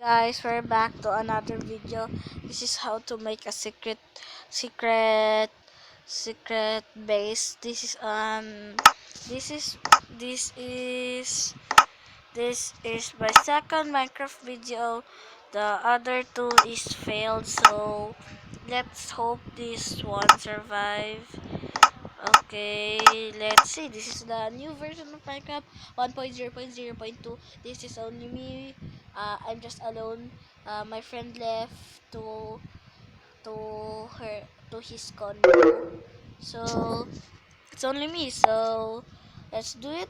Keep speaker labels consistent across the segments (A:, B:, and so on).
A: Guys, we're back to another video. This is how to make a secret base. This is my second Minecraft video. The other two is failed, so let's hope this one survive. Okay, let's see. This is the new version of Minecraft 1.0.0.2. This is only me. I'm just alone. My friend left to her to his condo. So it's only me. So let's do it.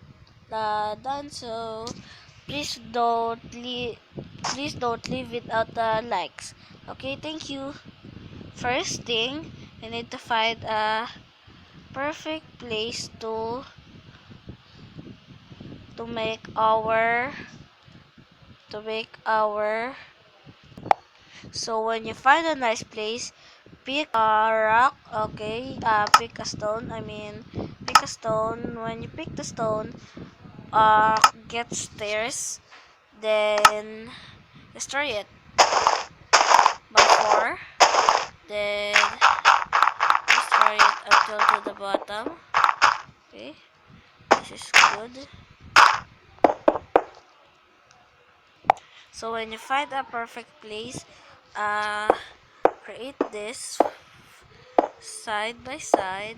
A: Done. So please don't leave without the likes. Okay, thank you. First thing, we need to find a perfect place to make our so when you find a nice place, pick a rock. Okay, pick a stone. Pick a stone. When you pick the stone, get stairs, then destroy it by 4, then destroy it until to the bottom. Okay, this is good. So when you find a perfect place, create this side by side.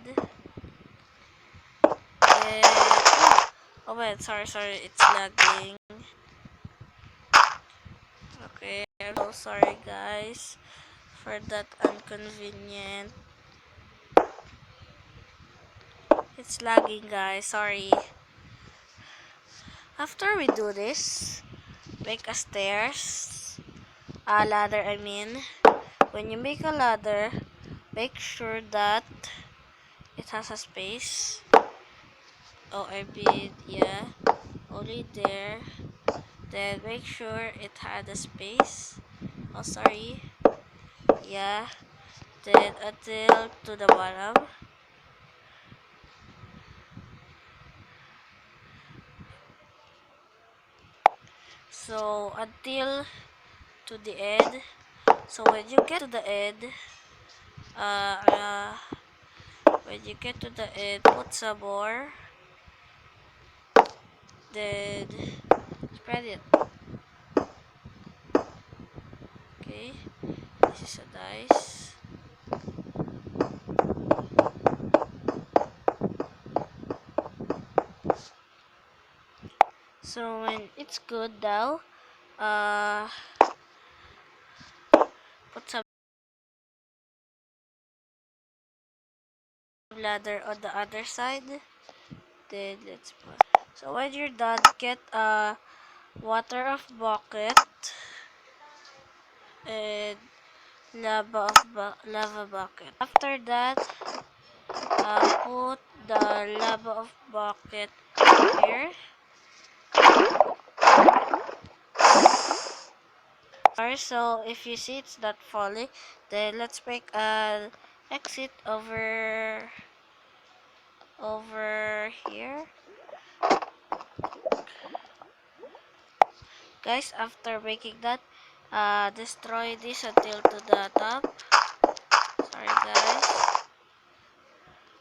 A: And oh wait, sorry, it's lagging. Okay, I'm so sorry guys for that inconvenient. It's lagging guys, sorry. After we do this, make a ladder. When you make a ladder, make sure that it has a space. Oh, yeah, only there. Then make sure it had a space. Oh, sorry. Yeah. Then until to the bottom. So until to the end. So when you get to the end, put some more. Then spread it. Okay. This is a dice. So when it's good now, put some ladder on the other side. Then let's put. So when you're done, get a water of bucket and lava bucket. After that, put the lava of bucket here. So if you see it's not falling, then let's make an exit over here. Guys, after making that, destroy this until to the top. Sorry guys.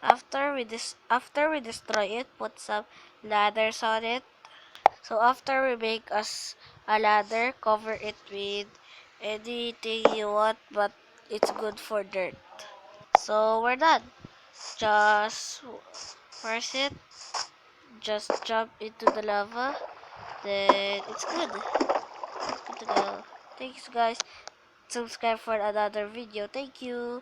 A: After we destroy it, put some ladders on it. So after we make us a ladder, cover it with anything you want, but it's good for dirt. So we're done. Just force it. Just jump into the lava. Then it's good. Good to go. Thanks guys. Subscribe for another video. Thank you.